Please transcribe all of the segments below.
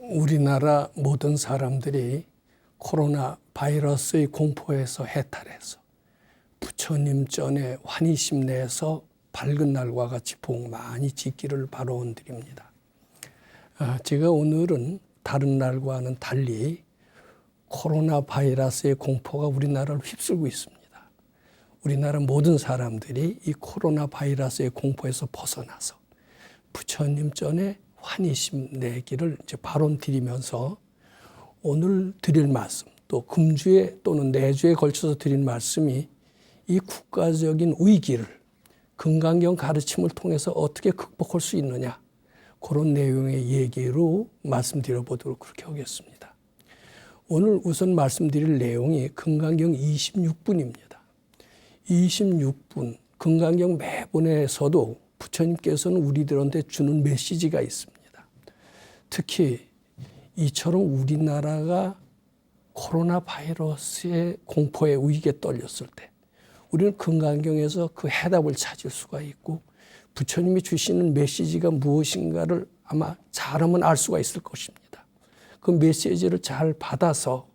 우리나라 모든 사람들이 코로나 바이러스의 공포에서 해탈해서 부처님 전에 환희심 내서 밝은 날과 같이 복 많이 짓기를 바라온드립니다. 제가 오늘은 다른 날과는 달리 코로나 바이러스의 공포가 우리나라를 휩쓸고 있습니다. 우리나라 모든 사람들이 이 코로나 바이러스의 공포에서 벗어나서 부처님 전에 환희심 내기를 이제 발언드리면서 오늘 드릴 말씀, 또 금주에 또는 내주에 걸쳐서 드린 말씀이 이 국가적인 위기를 금강경 가르침을 통해서 어떻게 극복할 수 있느냐, 그런 내용의 얘기로 말씀드려 보도록 그렇게 하겠습니다. 오늘 우선 말씀드릴 내용이 금강경 26분입니다. 26분, 금강경 매번에서도 부처님께서는 우리들한테 주는 메시지가 있습니다. 특히 이처럼 우리나라가 코로나 바이러스의 공포의 위기에 떨렸을 때 우리는 금강경에서 그 해답을 찾을 수가 있고 부처님이 주시는 메시지가 무엇인가를 아마 잘하면 알 수가 있을 것입니다. 그 메시지를 잘 받아서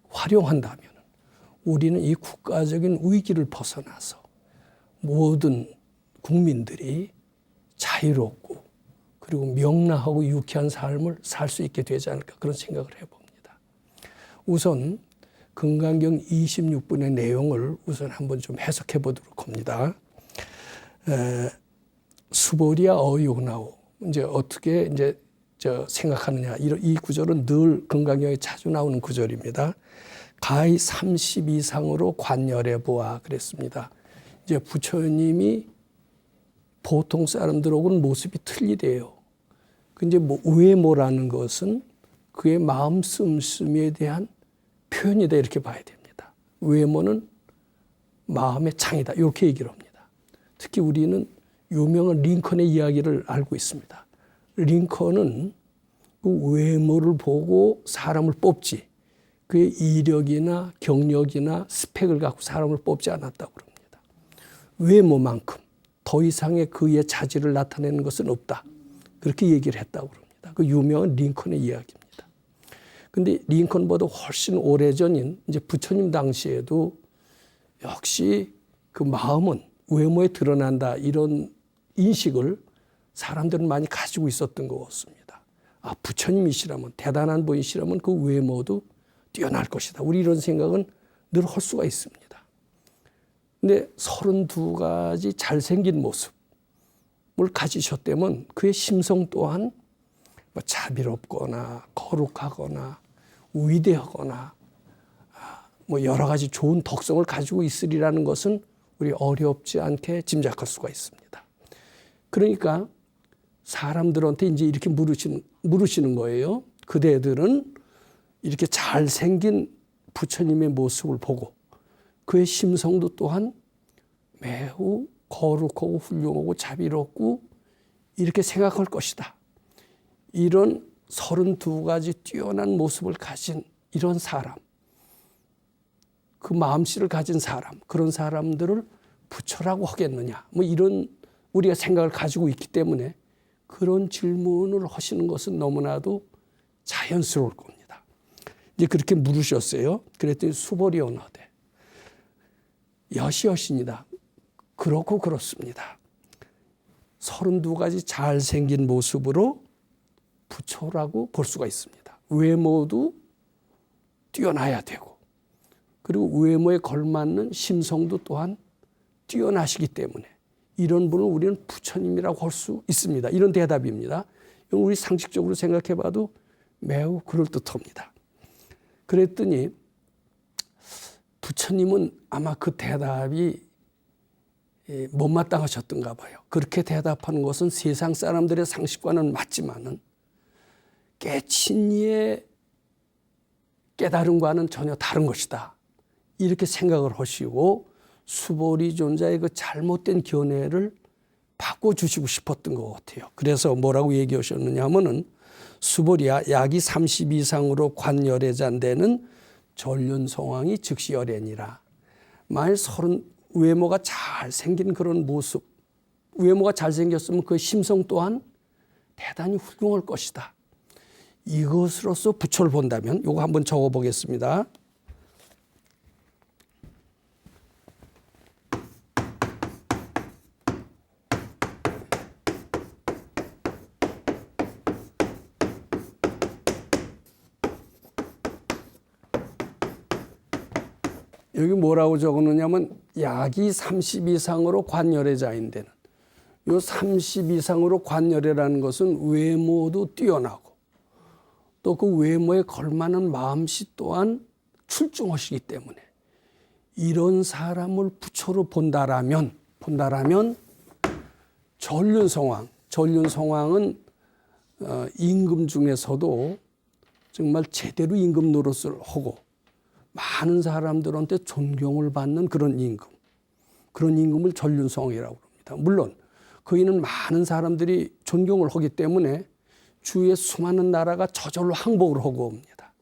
활용한다면 우리는 이 국가적인 위기를 벗어나서 모든 국민들이 자유롭고 그리고 명랑하고 유쾌한 삶을 살 수 있게 되지 않을까, 그런 생각을 해봅니다. 우선 금강경 26분의 내용을 우선 한번 좀 해석해 보도록 합니다. 수보리아 어요나오, 이제 어떻게 이제 생각하느냐, 이 구절은 늘 금강경에 자주 나오는 구절입니다. 가히 30 이상으로 관열해 보아 그랬습니다. 이제 부처님이 보통 사람들하고는 모습이 틀리대요. 근데 외모라는 것은 그의 마음 씀씀이에 대한 표현이다, 이렇게 봐야 됩니다. 외모는 마음의 창이다, 이렇게 얘기를 합니다. 특히 우리는 유명한 링컨의 이야기를 알고 있습니다. 링컨은 그 외모를 보고 사람을 뽑지 그의 이력이나 경력이나 스펙을 갖고 사람을 뽑지 않았다고 합니다. 외모만큼 더 이상의 그의 자질을 나타내는 것은 없다, 그렇게 얘기를 했다고 합니다. 그 유명한 링컨의 이야기입니다. 근데 링컨보다 훨씬 오래전인 이제 부처님 당시에도 역시 그 마음은 외모에 드러난다, 이런 인식을 사람들은 많이 가지고 있었던 것 같습니다. 부처님이시라면, 대단한 분이시라면 그 외모도 뛰어날 것이다, 우리 이런 생각은 늘 할 수가 있습니다. 근데 32가지 잘생긴 모습을 가지셨다면 그의 심성 또한 자비롭거나 거룩하거나 위대하거나 여러 가지 좋은 덕성을 가지고 있으리라는 것은 우리 어렵지 않게 짐작할 수가 있습니다. 그러니까 사람들한테 이제 이렇게 물으시는 거예요. 그대들은 이렇게 잘생긴 부처님의 모습을 보고 그의 심성도 또한 매우 거룩하고 훌륭하고 자비롭고 이렇게 생각할 것이다, 이런 32가지 뛰어난 모습을 가진 이런 사람, 그 마음씨를 가진 사람, 그런 사람들을 부처라고 하겠느냐, 이런 우리가 생각을 가지고 있기 때문에 그런 질문을 하시는 것은 너무나도 자연스러울 겁니다. 이제 그렇게 물으셨어요. 그랬더니 수보리언하되 여시여시니다. 그렇고 그렇습니다. 32가지 잘생긴 모습으로 부처라고 볼 수가 있습니다. 외모도 뛰어나야 되고 그리고 외모에 걸맞는 심성도 또한 뛰어나시기 때문에 이런 분을 우리는 부처님이라고 할 수 있습니다. 이런 대답입니다. 이건 우리 상식적으로 생각해 봐도 매우 그럴듯합니다. 그랬더니 부처님은 아마 그 대답이 못마땅하셨던가 봐요. 그렇게 대답하는 것은 세상 사람들의 상식과는 맞지만은 깨친 이의 깨달음과는 전혀 다른 것이다, 이렇게 생각을 하시고 수보리 존자의 그 잘못된 견해를 바꿔주시고 싶었던 것 같아요. 그래서 뭐라고 얘기하셨느냐 하면은 수보리야 약이 30 이상으로 관열애잔되는 전륜성왕이 즉시 열애니라. 만일 외모가 잘생긴 그런 모습, 외모가 잘생겼으면 그 심성 또한 대단히 훌륭할 것이다. 이것으로서 부처를 본다면 이거 한번 적어보겠습니다. 여기 뭐라고 적어놓냐면 약이 30 이상으로 관열해자인데는 요 30 이상으로 관열해라는 것은 외모도 뛰어나고 또 그 외모에 걸맞는 마음씨 또한 출중하시기 때문에 이런 사람을 부처로 본다라면 전륜성왕은 임금 중에서도 정말 제대로 임금 노릇을 하고 많은 사람들한테 존경을 받는 그런 임금을 전륜성왕이라고 합니다. 물론 그이는 많은 사람들이 존경을 하기 때문에 주위에 수많은 나라가 저절로 항복을 하고 옵니다.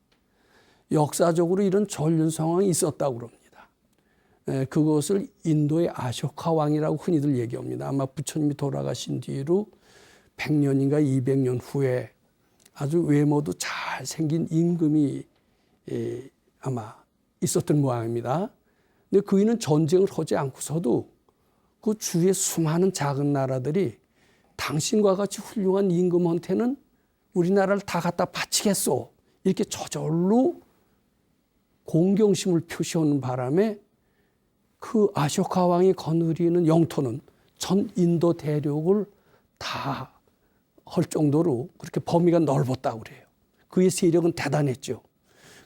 역사적으로 이런 전륜성왕이 있었다고 합니다. 그것을 인도의 아쇼카 왕이라고 흔히들 얘기합니다. 아마 부처님이 돌아가신 뒤로 100년인가 200년 후에 아주 외모도 잘생긴 임금이 아마 있었던 모양입니다. 근데 그이는 전쟁을 하지 않고서도 그 주위의 수많은 작은 나라들이 당신과 같이 훌륭한 임금한테는 우리나라를 다 갖다 바치겠소. 이렇게 저절로 공경심을 표시하는 바람에 그 아쇼카 왕이 거느리는 영토는 전 인도 대륙을 다 할 정도로 그렇게 범위가 넓었다고 그래요. 그의 세력은 대단했죠.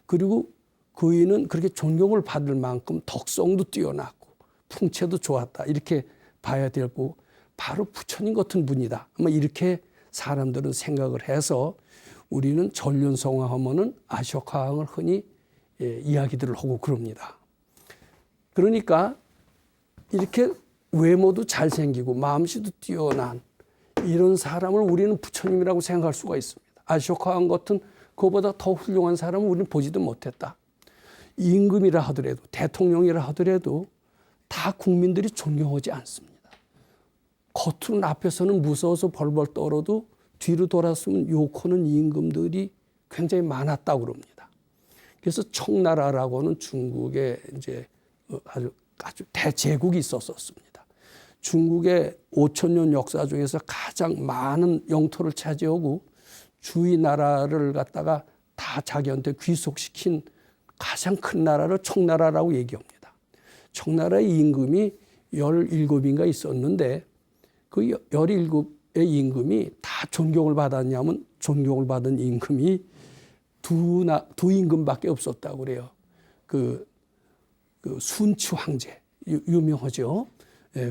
그리고 그이는 그렇게 존경을 받을 만큼 덕성도 뛰어났고 풍채도 좋았다. 이렇게 봐야 되고 바로 부처님 같은 분이다. 아마 이렇게 사람들은 생각을 해서 우리는 전륜성왕 하면은 아쇼카 왕을 흔히 이야기들을 하고 그럽니다. 그러니까 이렇게 외모도 잘생기고 마음씨도 뛰어난 이런 사람을 우리는 부처님이라고 생각할 수가 있습니다. 아쇼카 왕 같은 그보다 더 훌륭한 사람은 우리는 보지도 못했다. 임금이라 하더라도 대통령이라 하더라도 다 국민들이 존경하지 않습니다. 겉으로는 앞에서는 무서워서 벌벌 떨어도 뒤로 돌았으면 욕하는 임금들이 굉장히 많았다고 그럽니다. 그래서 청나라라고는 중국에 이제 아주 대제국이 있었습니다. 중국의 5,000년 역사 중에서 가장 많은 영토를 차지하고 주위 나라를 갖다가 다 자기한테 귀속시킨 가장 큰 나라를 청나라라고 얘기합니다. 청나라의 임금이 17인가 있었는데 그 17의 임금이 다 존경을 받았냐면 존경을 받은 임금이 두 임금밖에 없었다고 그래요. 그 순치 황제 유명하죠.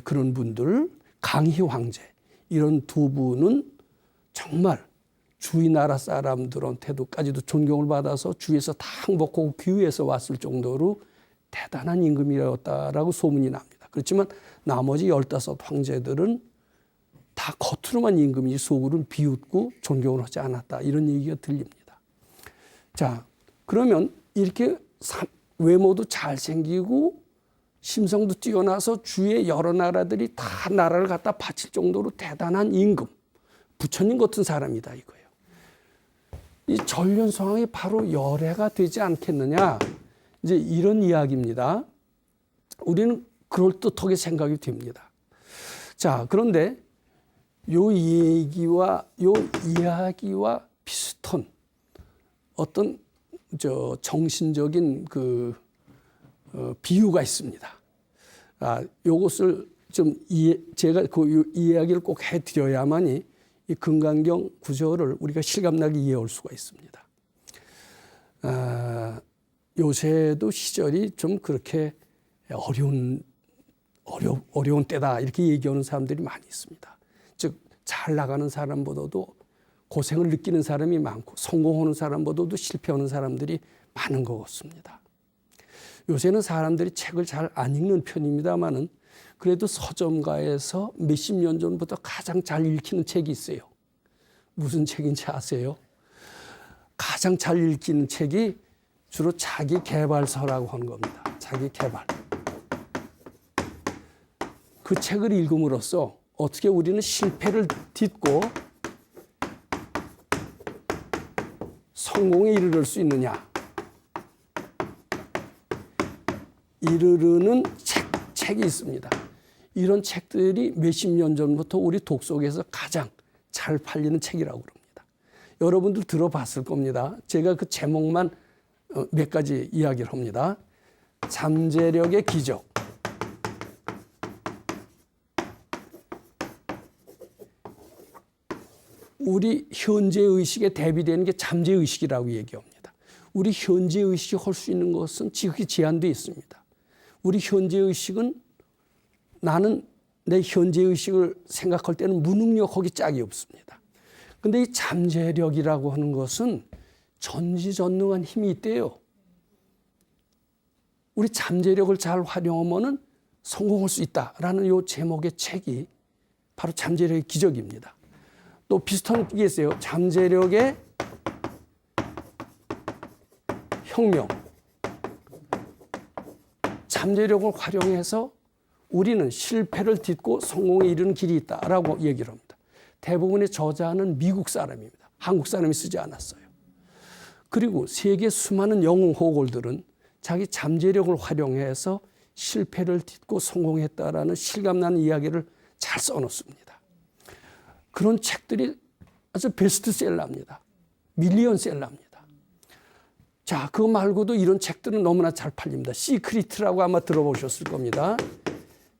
그런 분들, 강희 황제 이런 두 분은 정말 주위 나라 사람들한테도까지도 존경을 받아서 주위에서 다 항복하고 귀위에서 왔을 정도로 대단한 임금이었다라고 소문이 납니다. 그렇지만 나머지 15 황제들은 다 겉으로만 임금이지 속으로는 비웃고 존경을 하지 않았다. 이런 얘기가 들립니다. 자, 그러면 이렇게 외모도 잘생기고 심성도 뛰어나서 주위의 여러 나라들이 다 나라를 갖다 바칠 정도로 대단한 임금, 부처님 같은 사람이다 이거예요. 이 전륜성왕이 바로 열애가 되지 않겠느냐, 이제 이런 이야기입니다. 우리는 그럴듯하게 생각이 됩니다. 자, 그런데 요 이야기와 비슷한 어떤 정신적인 비유가 있습니다. 요것을 좀 제가 그 이야기를 꼭 해드려야만이 이 금강경 구절을 우리가 실감나게 이해할 수가 있습니다. 요새도 시절이 좀 그렇게 어려운 때다 이렇게 얘기하는 사람들이 많이 있습니다. 즉 잘 나가는 사람보다도 고생을 느끼는 사람이 많고 성공하는 사람보다도 실패하는 사람들이 많은 것 같습니다. 요새는 사람들이 책을 잘 안 읽는 편입니다만은 그래도 서점가에서 몇십 년 전부터 가장 잘 읽히는 책이 있어요. 무슨 책인지 아세요? 가장 잘 읽히는 책이 주로 자기 개발서라고 하는 겁니다. 자기 개발. 그 책을 읽음으로써 어떻게 우리는 실패를 딛고 성공에 이르를 수 있느냐? 이르르는 책이 있습니다. 이런 책들이 몇십 년 전부터 우리 독서계에서 가장 잘 팔리는 책이라고 그럽니다. 여러분들 들어봤을 겁니다. 제가 그 제목만 몇 가지 이야기를 합니다. 잠재력의 기적. 우리 현재의식에 대비되는 게 잠재의식이라고 얘기합니다. 우리 현재의식이 할 수 있는 것은 지극히 제한되어 있습니다. 우리 현재의식은 나는 내 현재의식을 생각할 때는 무능력하기 짝이 없습니다. 그런데 이 잠재력이라고 하는 것은 전지전능한 힘이 있대요. 우리 잠재력을 잘 활용하면 성공할 수 있다라는 이 제목의 책이 바로 잠재력의 기적입니다. 또 비슷한 게 있어요. 잠재력의 혁명. 잠재력을 활용해서 우리는 실패를 딛고 성공에 이르는 길이 있다라고 얘기를 합니다. 대부분의 저자는 미국 사람입니다. 한국 사람이 쓰지 않았어요. 그리고 세계 수많은 영웅 호걸들은 자기 잠재력을 활용해서 실패를 딛고 성공했다라는 실감나는 이야기를 잘 써놓습니다. 그런 책들이 아주 베스트셀러입니다. 밀리언셀러입니다. 자, 그거 말고도 이런 책들은 너무나 잘 팔립니다. 시크릿이라고 아마 들어보셨을 겁니다.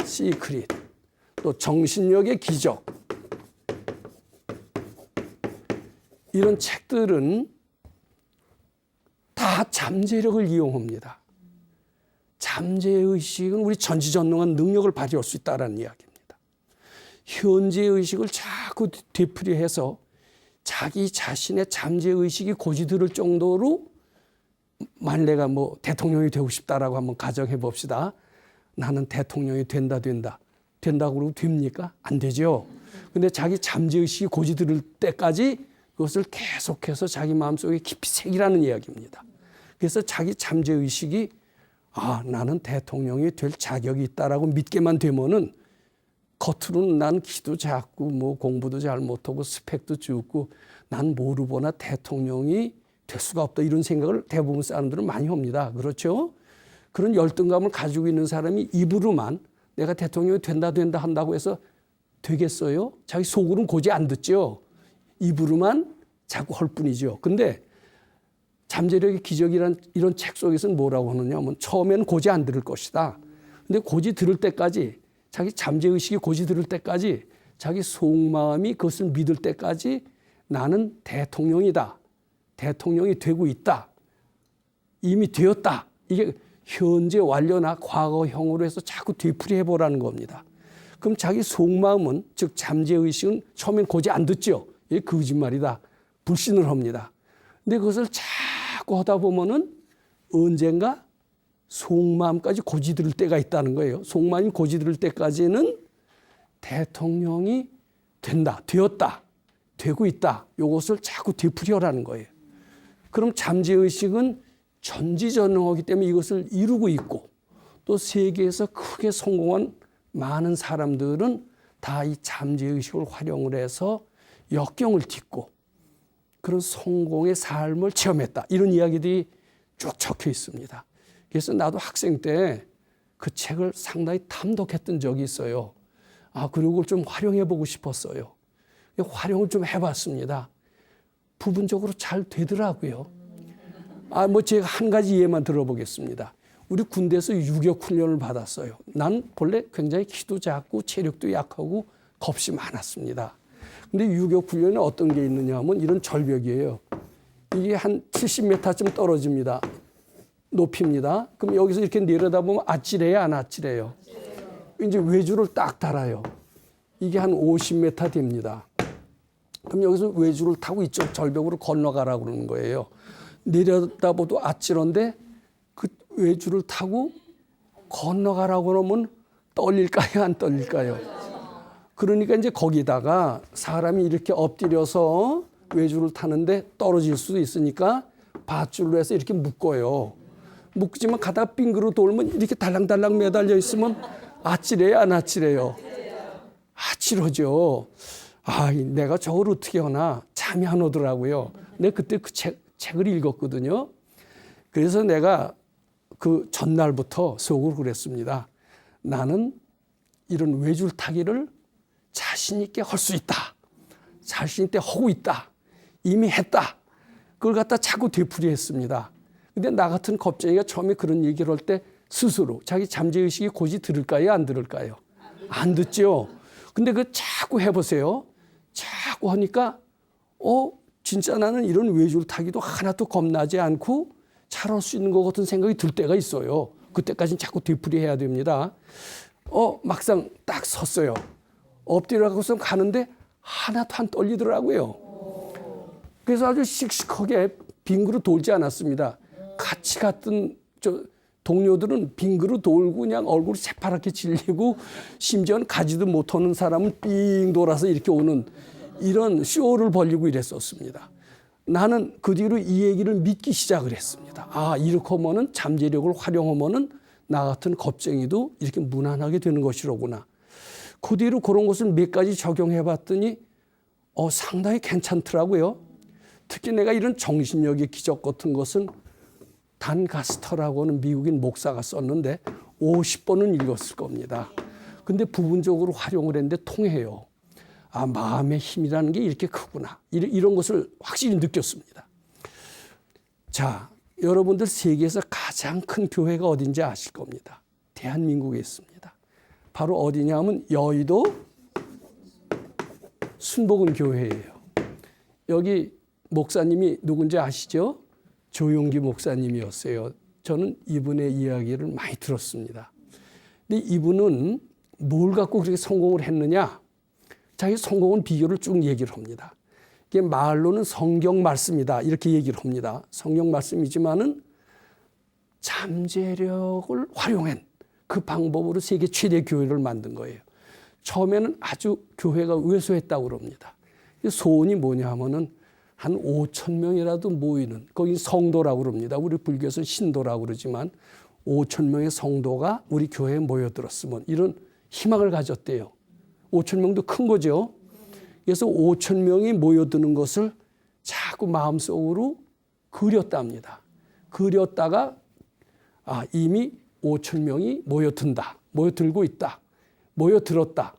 시크릿. 또 정신력의 기적. 이런 책들은 다 잠재력을 이용합니다. 잠재의식은 우리 전지전능한 능력을 발휘할 수 있다는 이야기입니다. 현재의식을 자꾸 되풀이해서 자기 자신의 잠재의식이 고지들을 정도로 만일 내가 뭐 대통령이 되고 싶다라고 한번 가정해 봅시다. 나는 대통령이 된다고 그러고 됩니까? 안 되죠. 근데 자기 잠재의식이 고지들을 때까지 그것을 계속해서 자기 마음속에 깊이 새기라는 이야기입니다. 그래서 자기 잠재의식이 나는 대통령이 될 자격이 있다라고 믿게만 되면은 겉으로는 난 키도 작고 뭐 공부도 잘 못하고 스펙도 적고 난 모르거나 대통령이 될 수가 없다 이런 생각을 대부분 사람들은 많이 합니다. 그렇죠? 그런 열등감을 가지고 있는 사람이 입으로만 내가 대통령이 된다 한다고 해서 되겠어요? 자기 속으로는 고지 안 듣죠. 입으로만 자꾸 할 뿐이죠. 근데 잠재력의 기적이란 이런 책 속에서는 뭐라고 하느냐 하면 처음에는 고지 안 들을 것이다. 근데 고지 들을 때까지 자기 잠재의식이 고지 들을 때까지 자기 속마음이 그것을 믿을 때까지 나는 대통령이다. 대통령이 되고 있다. 이미 되었다. 이게 현재 완료나 과거형으로 해서 자꾸 되풀이해보라는 겁니다. 그럼 자기 속마음은 즉 잠재의식은 처음엔 고지 안 듣죠. 이게 거짓말이다. 불신을 합니다. 근데 그것을 자꾸 하다 보면은 언젠가 속마음까지 고지 들을 때가 있다는 거예요. 속마음이 고지 들을 때까지는 대통령이 된다, 되었다, 되고 있다. 이것을 자꾸 되풀이하라는 거예요. 그럼 잠재의식은 전지전능하기 때문에 이것을 이루고 있고 또 세계에서 크게 성공한 많은 사람들은 다 이 잠재의식을 활용을 해서 역경을 딛고 그런 성공의 삶을 체험했다. 이런 이야기들이 쭉 적혀 있습니다. 그래서 나도 학생 때 그 책을 상당히 탐독했던 적이 있어요. 그리고 좀 활용해 보고 싶었어요. 활용을 좀 해봤습니다. 부분적으로 잘 되더라고요. 제가 한 가지 예만 들어보겠습니다. 우리 군대에서 유격 훈련을 받았어요. 난 본래 굉장히 키도 작고 체력도 약하고 겁이 많았습니다. 근데 유격 훈련에 어떤 게 있느냐 하면 이런 절벽이에요. 이게 한 70m쯤 떨어집니다. 높입니다. 그럼 여기서 이렇게 내려다보면 아찔해요, 안 아찔해요? 이제 외주를 딱 달아요. 이게 한 50m 됩니다. 그럼 여기서 외주를 타고 이쪽 절벽으로 건너가라고 그러는 거예요. 내려다보도 아찔한데 그 외주를 타고 건너가라고 그러면 떨릴까요, 안 떨릴까요? 그러니까 이제 거기다가 사람이 이렇게 엎드려서 외주를 타는데 떨어질 수도 있으니까 밧줄로 해서 이렇게 묶어요. 묶지만 가다가 빙그로 돌면 이렇게 달랑달랑 매달려 있으면 아찔해요, 안 아찔해요? 아찔하죠. 내가 저걸 어떻게 하나 잠이 안 오더라고요. 근데 그때 그 책을 읽었거든요. 그래서 내가 그 전날부터 속으로 그랬습니다. 나는 이런 외줄타기를 자신 있게 할 수 있다. 자신 있게 하고 있다. 이미 했다. 그걸 갖다 자꾸 되풀이했습니다. 근데 나 같은 겁쟁이가 처음에 그런 얘기를 할 때 스스로 자기 잠재의식이 고지 들을까요? 안 들을까요? 안 듣죠. 근데 그 자꾸 해보세요. 자꾸 하니까 진짜 나는 이런 외줄타기도 하나도 겁나지 않고 잘할 수 있는 것 같은 생각이 들 때가 있어요. 그때까지는 자꾸 되풀이해야 됩니다. 막상 딱 섰어요. 엎드려가고서 가는데 하나도 안 떨리더라고요. 그래서 아주 씩씩하게 빙 그릇 돌지 않았습니다. 같이 갔던 동료들은 빙 그릇 돌고 그냥 얼굴이 새파랗게 질리고 심지어는 가지도 못하는 사람은 삥 돌아서 이렇게 오는 이런 쇼를 벌이고 이랬었습니다. 나는 그 뒤로 이 얘기를 믿기 시작을 했습니다. 이렇게 하면은 잠재력을 활용하면은 나 같은 겁쟁이도 이렇게 무난하게 되는 것이로구나. 그 뒤로 그런 것을 몇 가지 적용해 봤더니 상당히 괜찮더라고요. 특히 내가 이런 정신력의 기적 같은 것은 단 가스터라고 하는 미국인 목사가 썼는데 50번은 읽었을 겁니다. 근데 부분적으로 활용을 했는데 통해요. 마음의 힘이라는 게 이렇게 크구나. 이런 것을 확실히 느꼈습니다. 자, 여러분들 세계에서 가장 큰 교회가 어딘지 아실 겁니다. 대한민국에 있습니다. 바로 어디냐면 여의도 순복음 교회예요. 여기 목사님이 누군지 아시죠? 조용기 목사님이었어요. 저는 이분의 이야기를 많이 들었습니다. 근데 이분은 뭘 갖고 그렇게 성공을 했느냐? 자기 성공은 비결을 쭉 얘기를 합니다. 이게 말로는 성경 말씀이다 이렇게 얘기를 합니다. 성경 말씀이지만은 잠재력을 활용한 그 방법으로 세계 최대 교회를 만든 거예요. 처음에는 아주 교회가 왜소했다고 그럽니다. 소원이 뭐냐 하면은 한 5천 명이라도 모이는, 거기 성도라고 그럽니다. 우리 불교에서는 신도라고 그러지만 5천 명의 성도가 우리 교회에 모여들었으면 이런 희망을 가졌대요. 5천 명도 큰 거죠. 그래서 5천 명이 모여드는 것을 자꾸 마음속으로 그렸답니다. 그렸다가 이미 5천 명이 모여든다. 모여들고 있다. 모여들었다.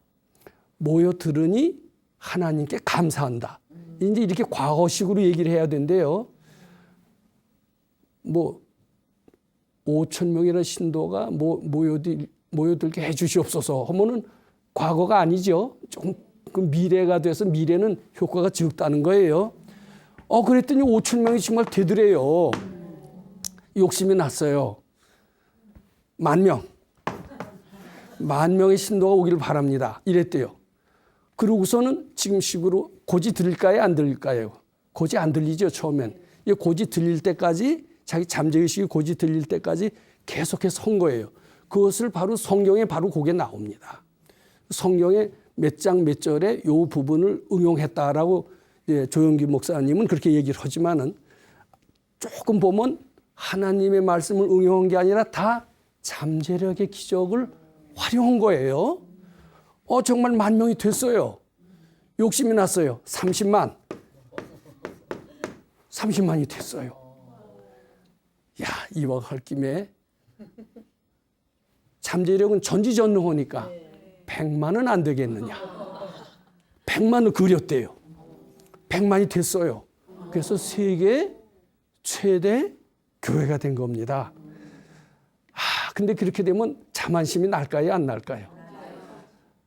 모여들으니 하나님께 감사한다. 이제 이렇게 과거식으로 얘기를 해야 된대요. 5천 명이라는 신도가 모여들게 해 주시옵소서 하면은 과거가 아니죠. 조금 그 미래가 돼서 미래는 효과가 적다는 거예요. 그랬더니 5천 명이 정말 되더래요. 욕심이 났어요. 10,000명. 10,000명의 신도가 오기를 바랍니다. 이랬대요. 그러고서는 지금식으로 고지 들릴까요? 안 들릴까요? 고지 안 들리죠, 처음엔. 이 고지 들릴 때까지, 자기 잠재의식이 고지 들릴 때까지 계속해서 한 거예요. 그것을 바로 성경에 바로 그게 나옵니다. 성경에 몇 장 몇 절에 이 부분을 응용했다라고 조영기 목사님은 그렇게 얘기를 하지만은 조금 보면 하나님의 말씀을 응용한 게 아니라 다 잠재력의 기적을 활용한 거예요. 정말 10,000명이 됐어요. 욕심이 났어요. 30만. 30만이 됐어요. 이와 할 김에 잠재력은 전지전능하니까 100만은 안 되겠느냐. 100만을 그렸대요. 100만이 됐어요. 그래서 세계 최대 교회가 된 겁니다. 근데 그렇게 되면 자만심이 날까요? 안 날까요?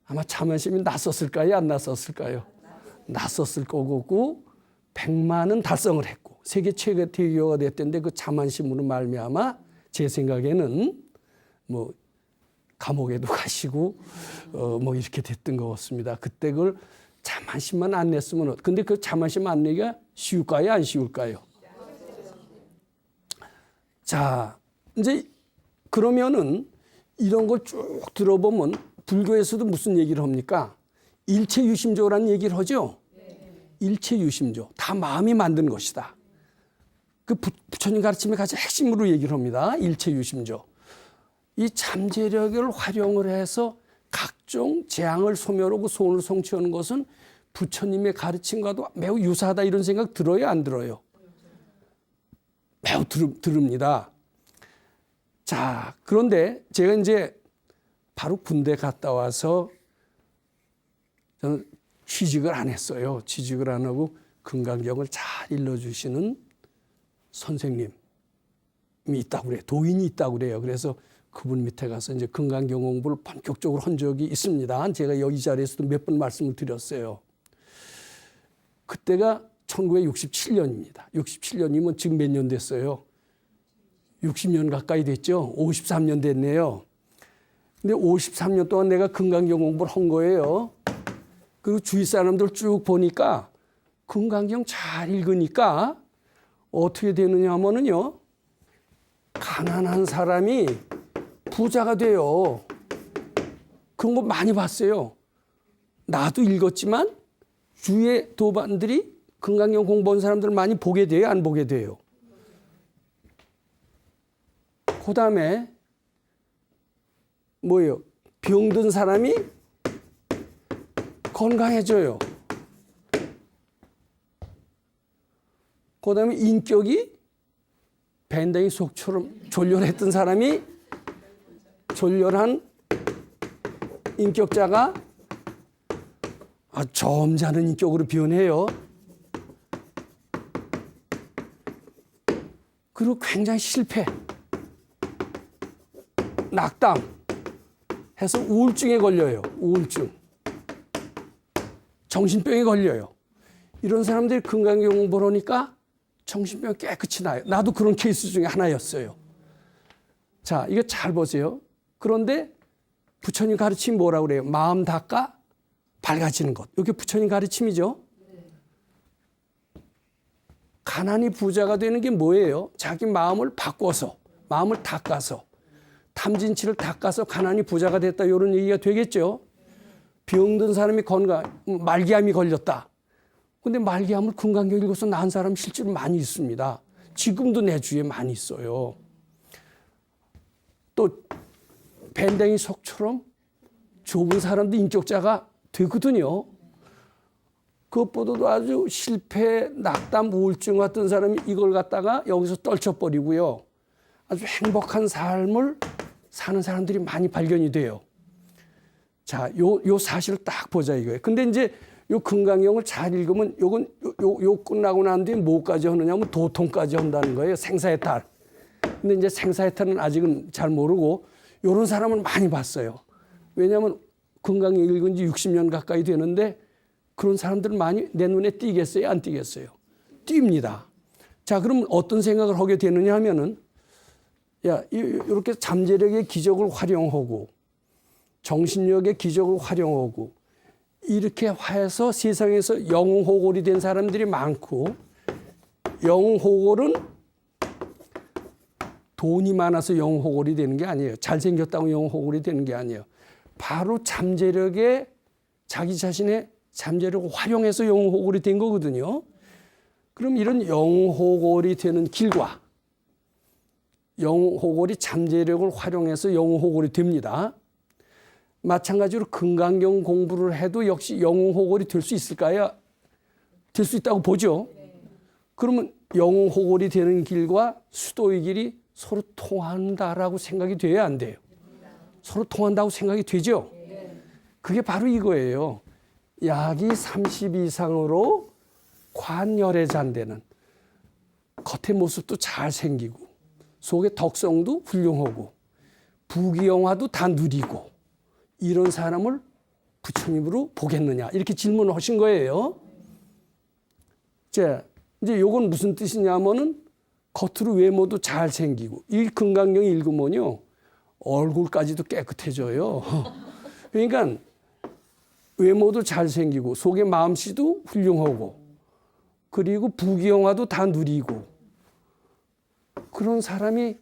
아마 자만심이 났었을까요? 안 났었을까요? 났었을 거고 100만은 달성을 했고 세계 최대 교회가 됐던데 그 자만심으로 말미암아 제 생각에는 감옥에도 가시고 이렇게 됐던 것 같습니다. 그때 그걸 자만심만 안 냈으면 근데 그 자만심 안 내기가 쉬울까요? 안 쉬울까요? 자, 이제 그러면은 이런 걸 쭉 들어보면 불교에서도 무슨 얘기를 합니까? 일체유심조라는 얘기를 하죠. 일체유심조. 다 마음이 만든 것이다. 그 부처님 가르침의 가장 핵심으로 얘기를 합니다. 일체유심조. 이 잠재력을 활용을 해서 각종 재앙을 소멸하고 소원을 성취하는 것은 부처님의 가르침과도 매우 유사하다 이런 생각 들어요? 안 들어요? 매우 들읍니다. 자, 그런데 제가 이제 바로 군대 갔다 와서 저는 취직을 안 했어요. 취직을 안 하고 금강경을 잘 일러주시는 선생님이 있다고 그래요. 도인이 있다고 그래요. 그래서 그분 밑에 가서 이제 금강경 공부를 본격적으로 한 적이 있습니다. 제가 여기 자리에서도 몇 번 말씀을 드렸어요. 그때가 1967년입니다. 67년이면 지금 몇 년 됐어요? 60년 가까이 됐죠. 53년 됐네요. 근데 53년 동안 내가 금강경 공부를 한 거예요. 그리고 주위 사람들 쭉 보니까 금강경 잘 읽으니까 어떻게 되느냐 하면은요, 가난한 사람이 부자가 돼요. 그런 거 많이 봤어요. 나도 읽었지만 주위의 도반들이 금강경 공부한 사람들 많이 보게 돼요? 안 보게 돼요? 그 다음에 뭐예요? 병든 사람이 건강해져요. 그 다음에 인격이 밴댕이 속처럼 졸렬했던 사람이 졸렬한 인격자가 점잖은 인격으로 변해요. 그리고 굉장히 실패, 낙담 해서 우울증에 걸려요. 우울증. 정신병에 걸려요. 이런 사람들이 금강경 공부를 하니까 정신병이 깨끗이 나요. 나도 그런 케이스 중에 하나였어요. 자, 이거 잘 보세요. 그런데 부처님 가르침이 뭐라고 그래요? 마음 닦아 밝아지는 것. 이게 부처님 가르침이죠. 가난이 부자가 되는 게 뭐예요? 자기 마음을 바꿔서, 마음을 닦아서, 탐진치를 닦아서 가난이 부자가 됐다. 이런 얘기가 되겠죠. 병든 사람이 말기암이 걸렸다. 근데 말기암을 금강경 읽어서 나은 사람 실제로 많이 있습니다. 지금도 내 주위에 많이 있어요. 또 밴댕이 속처럼 좁은 사람도 인격자가 되거든요. 그것보다도 아주 실패, 낙담, 우울증 같은 사람이 이걸 갖다가 여기서 떨쳐버리고요. 아주 행복한 삶을 사는 사람들이 많이 발견이 돼요. 자, 요 사실을 딱 보자 이거예요. 근데 이제 요 금강경을 잘 읽으면 요 끝나고 난 뒤에 뭐까지 하느냐면 도통까지 한다는 거예요. 생사해탈. 근데 이제 생사해탈은 아직은 잘 모르고 요런 사람을 많이 봤어요. 왜냐하면 금강경 읽은 지 60년 가까이 되는데 그런 사람들 많이 내 눈에 띄겠어요? 안 띄겠어요? 띕니다. 자, 그럼 어떤 생각을 하게 되느냐 하면은 이렇게 잠재력의 기적을 활용하고 정신력의 기적을 활용하고 이렇게 해서 세상에서 영웅호골이 된 사람들이 많고, 영웅호골은 돈이 많아서 영웅호골이 되는 게 아니에요. 잘생겼다고 영웅호골이 되는 게 아니에요. 바로 잠재력의 자기 자신의 잠재력을 활용해서 영웅호골이 된 거거든요. 그럼 이런 영웅호골이 되는 길과 영웅호골이 잠재력을 활용해서 영웅호골이 됩니다. 마찬가지로 금강경 공부를 해도 역시 영웅호골이 될 수 있을까요? 될 수 있다고 보죠. 그러면 영웅호골이 되는 길과 수도의 길이 서로 통한다라고 생각이 돼야 안 돼요? 서로 통한다고 생각이 되죠? 그게 바로 이거예요. 약이 30 이상으로 관열에 잔대는 겉의 모습도 잘생기고 속의 덕성도 훌륭하고 부귀영화도 다 누리고 이런 사람을 부처님으로 보겠느냐 이렇게 질문을 하신 거예요. 이제 요건 무슨 뜻이냐면은 겉으로 외모도 잘생기고 이 금강경 읽으면요 얼굴까지도 깨끗해져요. 그러니까 외모도 잘생기고 속의 마음씨도 훌륭하고 그리고 부귀영화도 다 누리고 그런 사람이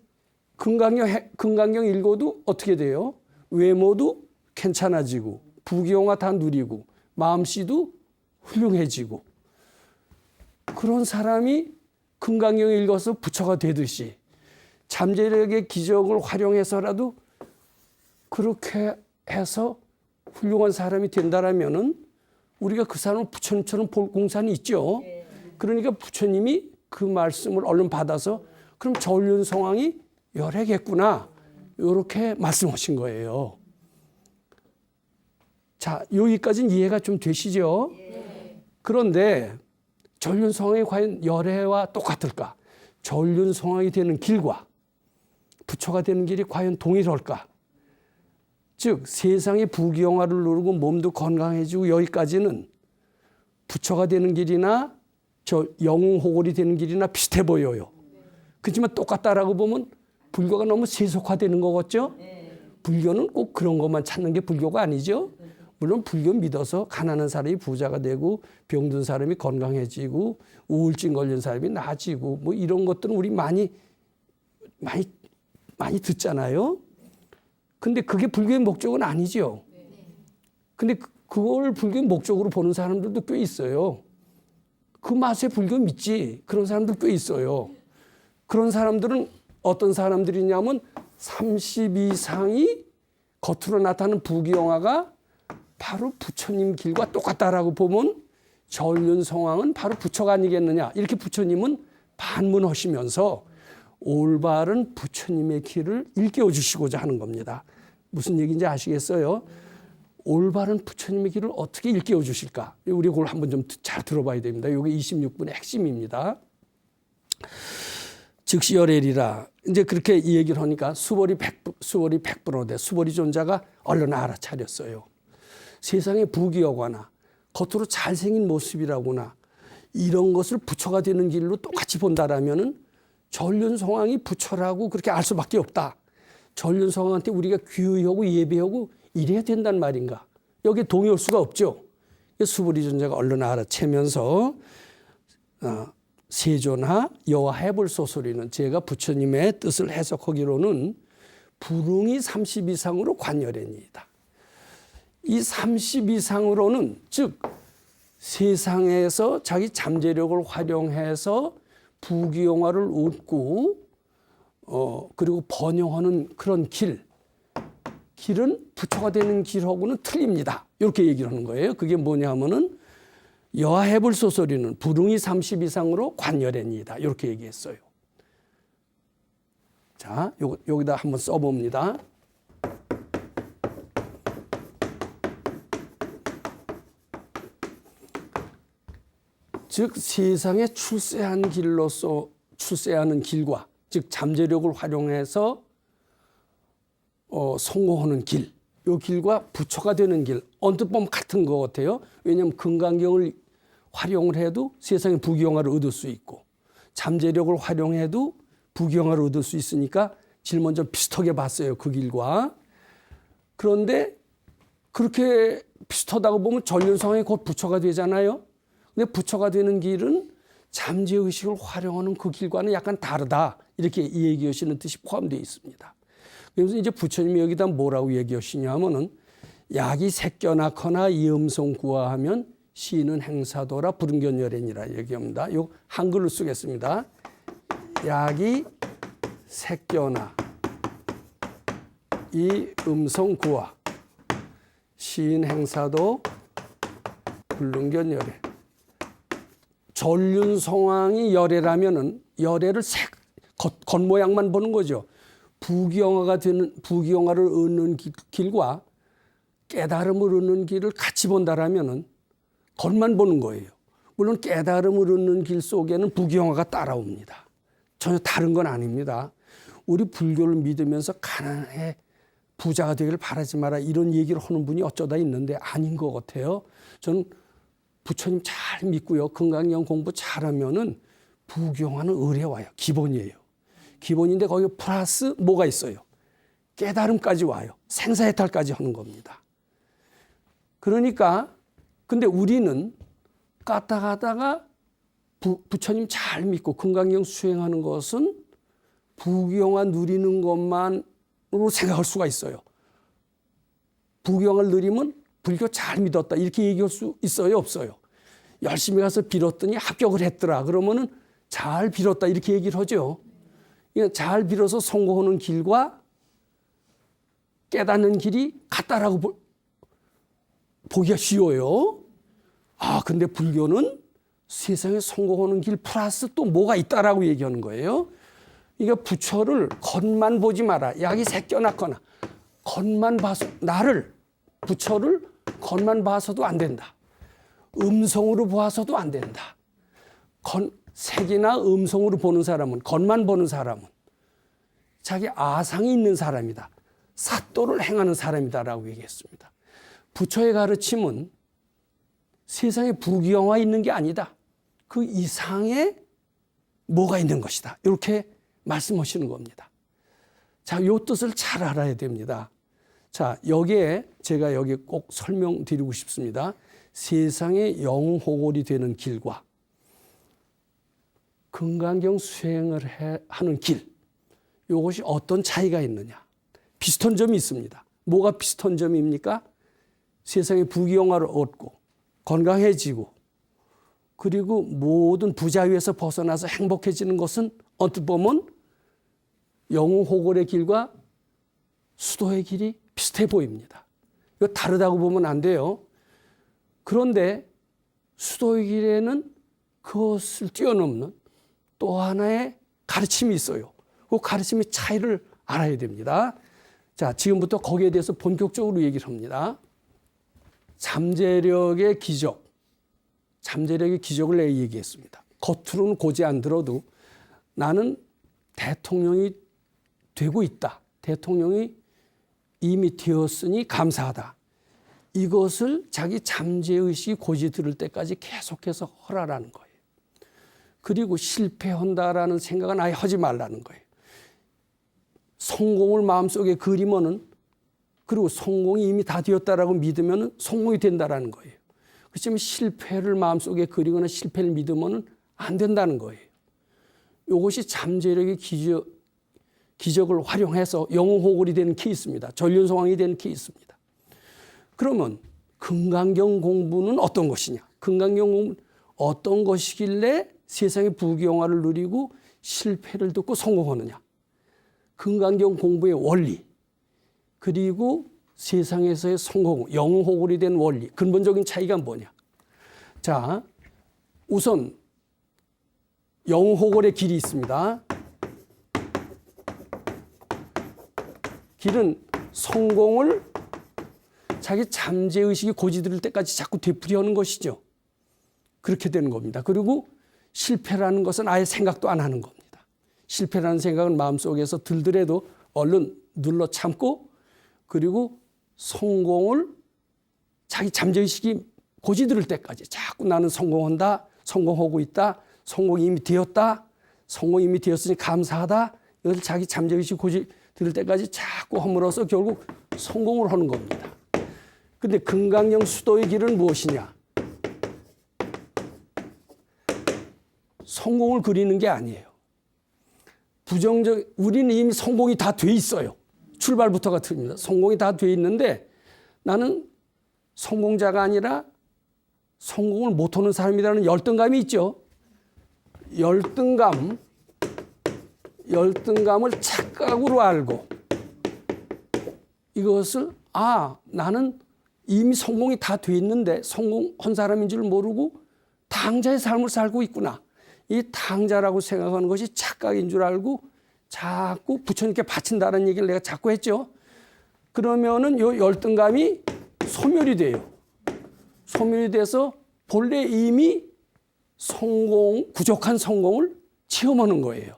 금강경 읽어도 어떻게 돼요? 외모도 괜찮아지고 부귀영화 다 누리고 마음씨도 훌륭해지고 그런 사람이 금강경 읽어서 부처가 되듯이 잠재력의 기적을 활용해서라도 그렇게 해서 훌륭한 사람이 된다라면은 우리가 그 사람을 부처님처럼 볼 공산이 있죠. 그러니까 부처님이 그 말씀을 얼른 받아서 그럼 전륜성왕이 열애겠구나. 이렇게 말씀하신 거예요. 자, 여기까지는 이해가 좀 되시죠? 그런데 전륜성왕이 과연 열애와 똑같을까? 전륜성왕이 되는 길과 부처가 되는 길이 과연 동일할까? 즉 세상의 부귀영화를 누르고 몸도 건강해지고 여기까지는 부처가 되는 길이나 저 영웅호골이 되는 길이나 비슷해 보여요. 그렇지만 똑같다라고 보면 불교가 너무 세속화되는 거겠죠? 불교는 꼭 그런 것만 찾는 게 불교가 아니죠. 물론 불교 믿어서 가난한 사람이 부자가 되고 병든 사람이 건강해지고 우울증 걸린 사람이 나아지고 뭐 이런 것들은 우리 많이 듣잖아요. 근데 그게 불교의 목적은 아니죠. 근데 그걸 불교의 목적으로 보는 사람들도 꽤 있어요. 그 맛에 불교 믿지. 그런 사람들 꽤 있어요. 그런 사람들은 어떤 사람들이냐면 30 이상이 겉으로 나타나는 부귀영화가 바로 부처님 길과 똑같다라고 보면 전륜성왕은 바로 부처가 아니겠느냐. 이렇게 부처님은 반문하시면서 올바른 부처님의 길을 일깨워 주시고자 하는 겁니다. 무슨 얘기인지 아시겠어요? 올바른 부처님의 길을 어떻게 일깨워 주실까? 우리 그걸 한번 좀 잘 들어봐야 됩니다. 이게 26분의 핵심입니다. 즉시 열애리라. 이제 그렇게 이 얘기를 하니까 수벌이 100%돼. 수벌이 존자가 얼른 알아차렸어요. 세상에 부귀영화나 겉으로 잘생긴 모습이라거나 이런 것을 부처가 되는 길로 똑같이 본다라면은 전륜성왕이 부처라고 그렇게 알 수밖에 없다. 전륜성왕한테 우리가 귀의하고 예배하고 이래야 된단 말인가. 여기에 동의할 수가 없죠. 수불이 존자가 얼른 알아채면서 세존하 여와 해불소소리는 제가 부처님의 뜻을 해석하기로는 불응이 30 이상으로 관열해니이다. 이 30 이상으로는 즉 세상에서 자기 잠재력을 활용해서 부귀영화를 얻고 그리고 번영하는 그런 길은 부처가 되는 길하고는 틀립니다. 이렇게 얘기를 하는 거예요. 그게 뭐냐면은 여하해불소소리는 불응이 30 이상으로 관열해니이다. 이렇게 얘기했어요. 자, 여기다 한번 써봅니다. 즉 세상에 출세한 길로서 출세하는 길과 즉 잠재력을 활용해서 성공하는 길, 이 길과 부처가 되는 길 언뜻 보면 같은 것 같아요. 왜냐하면 금강경을 활용을 해도 세상에 부귀영화를 얻을 수 있고 잠재력을 활용해도 부귀영화를 얻을 수 있으니까 질문 좀 비슷하게 봤어요. 그 길과. 그런데 그렇게 비슷하다고 보면 전륜성왕이 곧 부처가 되잖아요. 근데 부처가 되는 길은 잠재의식을 활용하는 그 길과는 약간 다르다. 이렇게 얘기하시는 뜻이 포함되어 있습니다. 그래서 이제 부처님이 여기다 뭐라고 얘기하시냐면은 약이 새껴나거나 이음성 구화하면 시인은 행사도라 불응견열애니라 얘기합니다. 요 한글로 쓰겠습니다. 약이 새껴나 이 음성 구화 시인 행사도 불능견열애. 전륜성왕이 열애라면은 열애를 겉모양만 보는 거죠. 부귀영화를 얻는 길과 깨달음을 얻는 길을 같이 본다라면은 겉만 보는 거예요. 물론 깨달음을 얻는 길 속에는 부귀영화가 따라옵니다. 전혀 다른 건 아닙니다. 우리 불교를 믿으면서 가난해 부자가 되기를 바라지 마라 이런 얘기를 하는 분이 어쩌다 있는데 아닌 것 같아요. 저는 부처님 잘 믿고요. 금강경 공부 잘하면은 부귀영화는 어려워요. 기본이에요. 기본인데 거기 플러스 뭐가 있어요? 깨달음까지 와요. 생사해탈까지 하는 겁니다. 그러니까 근데 우리는 까딱하다가 부처님 잘 믿고 금강경 수행하는 것은 부귀영화 누리는 것만으로 생각할 수가 있어요. 부귀영화를 누리면 불교 잘 믿었다 이렇게 얘기할 수 있어요? 없어요? 열심히 가서 빌었더니 합격을 했더라. 그러면은 잘 빌었다 이렇게 얘기를 하죠. 잘 빌어서 성공하는 길과 깨닫는 길이 같다라고 보기가 쉬워요. 근데 불교는 세상에 성공하는 길 플러스 또 뭐가 있다라고 얘기하는 거예요. 그러니까 부처를 겉만 보지 마라. 약이 새껴났거나 겉만 봐서 부처를 겉만 봐서도 안 된다. 음성으로 보아서도 안 된다. 색이나 음성으로 보는 사람은, 겉만 보는 사람은 자기 아상이 있는 사람이다. 사또를 행하는 사람이다라고 얘기했습니다. 부처의 가르침은 세상에 부귀영화 있는 게 아니다. 그 이상의 뭐가 있는 것이다. 이렇게 말씀하시는 겁니다. 자, 이 뜻을 잘 알아야 됩니다. 자, 여기에 제가 여기 꼭 설명드리고 싶습니다. 세상의 영호골이 되는 길과 금강경 수행을 하는 길, 이것이 어떤 차이가 있느냐. 비슷한 점이 있습니다. 뭐가 비슷한 점입니까? 세상의 부귀영화를 얻고 건강해지고 그리고 모든 부자유에서 벗어나서 행복해지는 것은 어떻게 보면 영호골의 길과 수도의 길이 비슷해 보입니다. 이거 다르다고 보면 안 돼요. 그런데 수도의 길에는 그것을 뛰어넘는 또 하나의 가르침이 있어요. 그 가르침의 차이를 알아야 됩니다. 자, 지금부터 거기에 대해서 본격적으로 얘기를 합니다. 잠재력의 기적. 잠재력의 기적을 내가 얘기했습니다. 겉으로는 고지 안 들어도 나는 대통령이 되고 있다. 대통령이 이미 되었으니 감사하다. 이것을 자기 잠재의식이 고지 들을 때까지 계속해서 하라라는 거예요. 그리고 실패한다라는 생각은 아예 하지 말라는 거예요. 성공을 마음속에 그리면은, 그리고 성공이 이미 다 되었다라고 믿으면은 성공이 된다라는 거예요. 그렇지만 실패를 마음속에 그리거나 실패를 믿으면은 안 된다는 거예요. 이것이 잠재력의 기적을 활용해서 영호골이 되는 케이스입니다. 전륜성왕이 되는 케이스입니다. 그러면 금강경 공부는 어떤 것이냐? 금강경 공부는 어떤 것이길래 세상의 부귀영화를 누리고 실패를 듣고 성공하느냐? 금강경 공부의 원리, 그리고 세상에서의 성공, 영호골이 된 원리, 근본적인 차이가 뭐냐? 자, 우선 영호골의 길이 있습니다. 길은 성공을 자기 잠재의식이 고지들을 때까지 자꾸 되풀이하는 것이죠. 그렇게 되는 겁니다. 그리고 실패라는 것은 아예 생각도 안 하는 겁니다. 실패라는 생각은 마음속에서 들더라도 얼른 눌러 참고, 그리고 성공을 자기 잠재의식이 고지들을 때까지 자꾸 나는 성공한다, 성공하고 있다, 성공이 이미 되었다, 성공이 이미 되었으니 감사하다, 이걸 자기 잠재의식이 고지들을 때까지 자꾸 허물어서 결국 성공을 하는 겁니다. 근데 금강경 수도의 길은 무엇이냐? 성공을 그리는 게 아니에요. 우리는 이미 성공이 다 돼 있어요. 출발부터가 틀립니다. 성공이 다 돼 있는데 나는 성공자가 아니라 성공을 못하는 사람이라는 열등감이 있죠. 열등감을 착각으로 알고 이것을 나는 이미 성공이 다 돼 있는데 성공한 사람인 줄 모르고 당자의 삶을 살고 있구나. 이 당자라고 생각하는 것이 착각인 줄 알고 자꾸 부처님께 바친다는 얘기를 내가 자꾸 했죠. 그러면은 이 열등감이 소멸이 돼요. 소멸이 돼서 본래 이미 부족한 성공을 체험하는 거예요.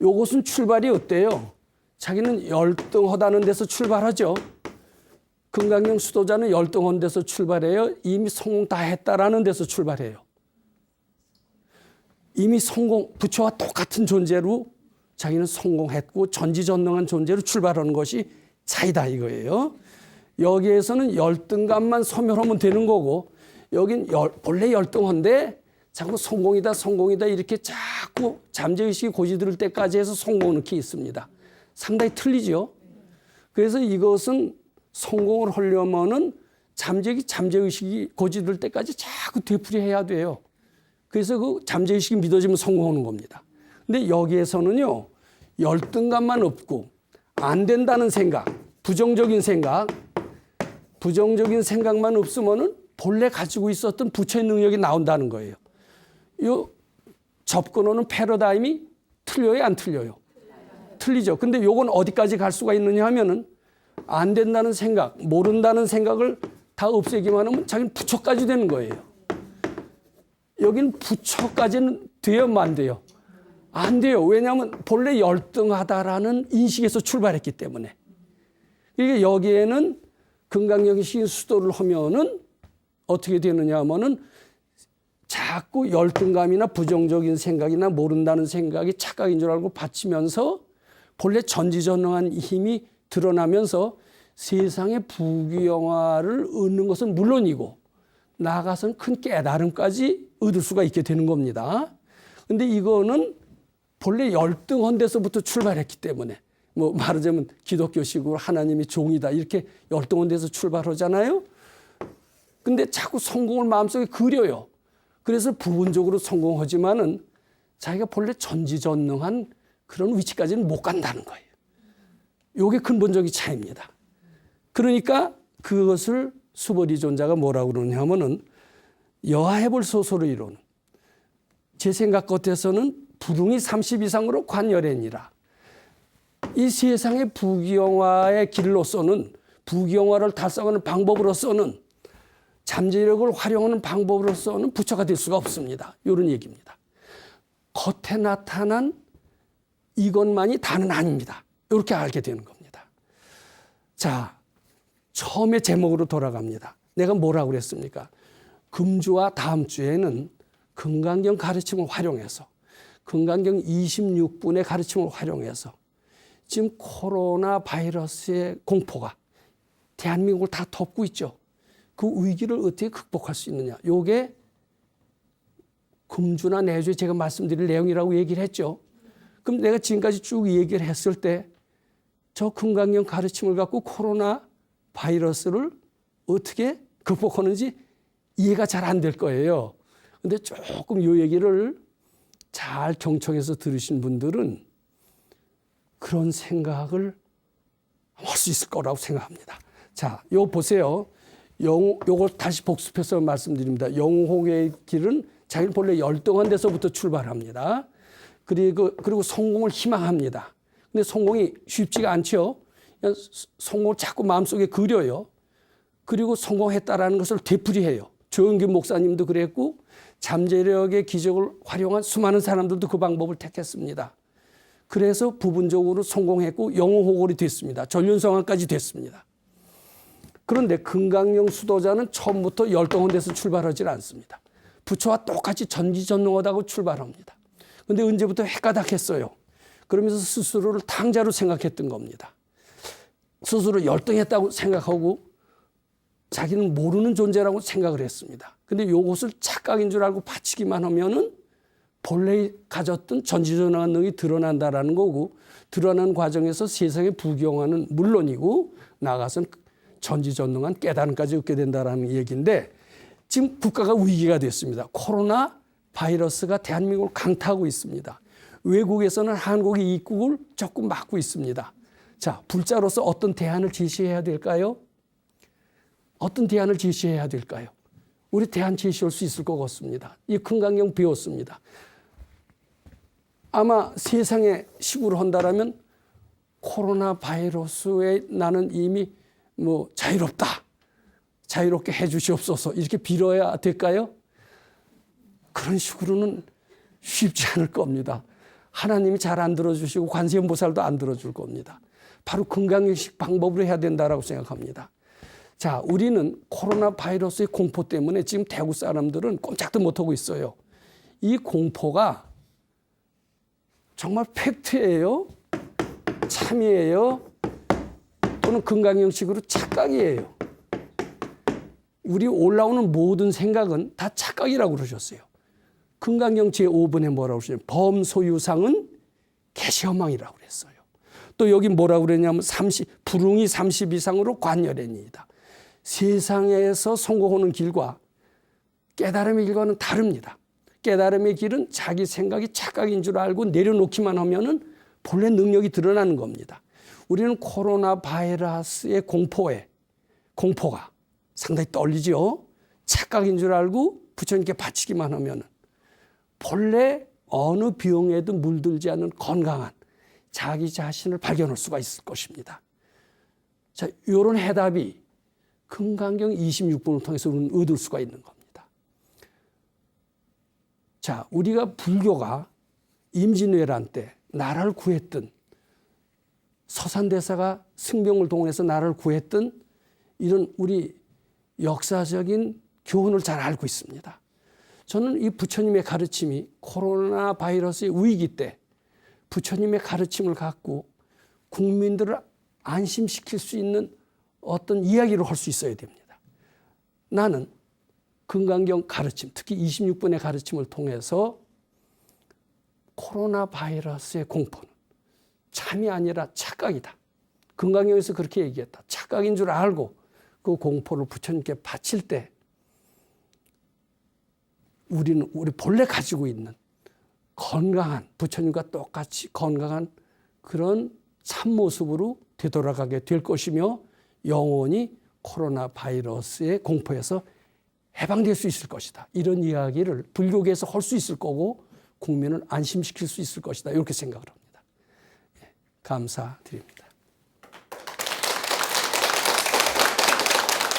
이것은 출발이 어때요? 자기는 열등하다는 데서 출발하죠. 금강경 수도자는 열등한 데서 출발해요. 이미 성공 다 했다라는 데서 출발해요. 이미 부처와 똑같은 존재로 자기는 성공했고 전지전능한 존재로 출발하는 것이 차이다 이거예요. 여기에서는 열등감만 소멸하면 되는 거고, 여긴 본래 열등한데 자꾸 성공이다 이렇게 자꾸 잠재의식이 고지들을 때까지 해서 성공하는 케이스입니다. 상당히 틀리죠. 그래서 이것은 성공을 하려면은 잠재의식이 고지들 때까지 자꾸 되풀이해야 돼요. 그래서 그 잠재의식이 믿어지면 성공하는 겁니다. 근데 여기에서는요, 열등감만 없고 안 된다는 생각, 부정적인 생각만 없으면은 본래 가지고 있었던 부처의 능력이 나온다는 거예요. 이 접근하는 패러다임이 틀려요, 안 틀려요? 틀리죠. 근데 요건 어디까지 갈 수가 있느냐 하면은 안 된다는 생각, 모른다는 생각을 다 없애기만 하면 자기는 부처까지 되는 거예요. 여기는 부처까지는 되면 안 돼요. 안 돼요. 왜냐하면 본래 열등하다라는 인식에서 출발했기 때문에. 이게 여기에는 금강경식 수도를 하면은 어떻게 되느냐 하면은 자꾸 열등감이나 부정적인 생각이나 모른다는 생각이 착각인 줄 알고 받치면서 본래 전지전능한 힘이 드러나면서 세상의 부귀영화를 얻는 것은 물론이고 나아가서는 큰 깨달음까지 얻을 수가 있게 되는 겁니다. 근데 이거는 본래 열등한 데서부터 출발했기 때문에 뭐 말하자면 기독교식으로 하나님이 종이다 이렇게 열등한 데서 출발하잖아요. 근데 자꾸 성공을 마음속에 그려요. 그래서 부분적으로 성공하지만은 자기가 본래 전지전능한 그런 위치까지는 못 간다는 거예요. 이게 근본적인 차이입니다. 그러니까 그것을 수보리존자가 뭐라고 그러냐 하면은 여하해볼 소설을 이루는 제 생각 같아서는 부릉이 30 이상으로 관열해니라. 이 세상의 부귀영화의 길로서는 부귀영화를 달성하는 방법으로서는 잠재력을 활용하는 방법으로서는 부처가 될 수가 없습니다. 이런 얘기입니다. 겉에 나타난 이것만이 다는 아닙니다. 이렇게 알게 되는 겁니다. 자, 처음에 제목으로 돌아갑니다. 내가 뭐라고 그랬습니까? 금주와 다음 주에는 금강경 가르침을 활용해서 금강경 26분의 가르침을 활용해서 지금 코로나 바이러스의 공포가 대한민국을 다 덮고 있죠. 그 위기를 어떻게 극복할 수 있느냐. 이게 금주나 내주에 제가 말씀드릴 내용이라고 얘기를 했죠. 그럼 내가 지금까지 쭉 얘기를 했을 때 저 금강경 가르침을 갖고 코로나 바이러스를 어떻게 극복하는지 이해가 잘 안 될 거예요. 근데 조금 이 얘기를 잘 경청해서 들으신 분들은 그런 생각을 할 수 있을 거라고 생각합니다. 자, 요 보세요. 요걸 다시 복습해서 말씀드립니다. 영웅의 길은 자기는 본래 열등한 데서부터 출발합니다. 그리고 성공을 희망합니다. 근데 성공이 쉽지가 않죠. 성공을 자꾸 마음속에 그려요. 그리고 성공했다라는 것을 되풀이해요. 조영균 목사님도 그랬고 잠재력의 기적을 활용한 수많은 사람들도 그 방법을 택했습니다. 그래서 부분적으로 성공했고 영웅호골이 됐습니다. 전륜성왕까지 됐습니다. 그런데 금강경 수도자는 처음부터 열등한 데서 출발하지 않습니다. 부처와 똑같이 전지전능하다고 출발합니다. 그런데 언제부터 헷가닥했어요. 그러면서 스스로를 탕자로 생각했던 겁니다. 스스로 열등했다고 생각하고 자기는 모르는 존재라고 생각을 했습니다. 근데 이것을 착각인 줄 알고 바치기만 하면은 본래 가졌던 전지전능한 능력이 드러난다라는 거고 드러나는 과정에서 세상의 부귀영화는 물론이고 나아가서는 전지전능한 깨달음까지 얻게 된다라는 얘기인데 지금 국가가 위기가 됐습니다. 코로나 바이러스가 대한민국을 강타하고 있습니다. 외국에서는 한국의 입국을 조금 막고 있습니다. 자, 불자로서 어떤 대안을 제시해야 될까요? 어떤 대안을 제시해야 될까요? 우리 대안 제시할 수 있을 것 같습니다. 이 금강경 배웠습니다. 아마 세상에 시구를 한다라면 코로나 바이러스에 나는 이미 자유롭다. 자유롭게 해 주시옵소서. 이렇게 빌어야 될까요? 그런 식으로는 쉽지 않을 겁니다. 하나님이 잘 안 들어주시고 관세음보살도 안 들어줄 겁니다. 바로 금강경식 방법으로 해야 된다라고 생각합니다. 자, 우리는 코로나 바이러스의 공포 때문에 지금 대구 사람들은 꼼짝도 못하고 있어요. 이 공포가 정말 팩트예요? 참이에요? 또는 금강경식으로 착각이에요? 우리 올라오는 모든 생각은 다 착각이라고 그러셨어요. 금강경 제5번에 뭐라고 그러셨어요? 범소유상은 개시허망이라고 그랬어요. 또 여기 뭐라고 그랬냐면 부릉이 30 이상으로 관열해니이다. 세상에서 성공하는 길과 깨달음의 길과는 다릅니다. 깨달음의 길은 자기 생각이 착각인 줄 알고 내려놓기만 하면은 본래 능력이 드러나는 겁니다. 우리는 코로나 바이러스의 공포가 상당히 떨리죠. 착각인 줄 알고 부처님께 바치기만 하면은 본래 어느 병에도 물들지 않는 건강한 자기 자신을 발견할 수가 있을 것입니다. 자, 이런 해답이 금강경 26번을 통해서 우리는 얻을 수가 있는 겁니다. 자, 우리가 불교가 임진왜란 때 나라를 구했던, 서산대사가 승병을 동원해서 나라를 구했던 이런 우리 역사적인 교훈을 잘 알고 있습니다. 저는 이 부처님의 가르침이 코로나 바이러스의 위기 때 부처님의 가르침을 갖고 국민들을 안심시킬 수 있는 어떤 이야기를 할 수 있어야 됩니다. 나는 금강경 가르침, 특히 26번의 가르침을 통해서 코로나 바이러스의 공포는 참이 아니라 착각이다. 금강경에서 그렇게 얘기했다. 착각인 줄 알고 그 공포를 부처님께 바칠 때 우리는 우리 본래 가지고 있는 건강한, 부처님과 똑같이 건강한 그런 참모습으로 되돌아가게 될 것이며 영원히 코로나 바이러스의 공포에서 해방될 수 있을 것이다. 이런 이야기를 불교계에서 할 수 있을 거고 국민을 안심시킬 수 있을 것이다. 이렇게 생각을 합니다. 감사드립니다.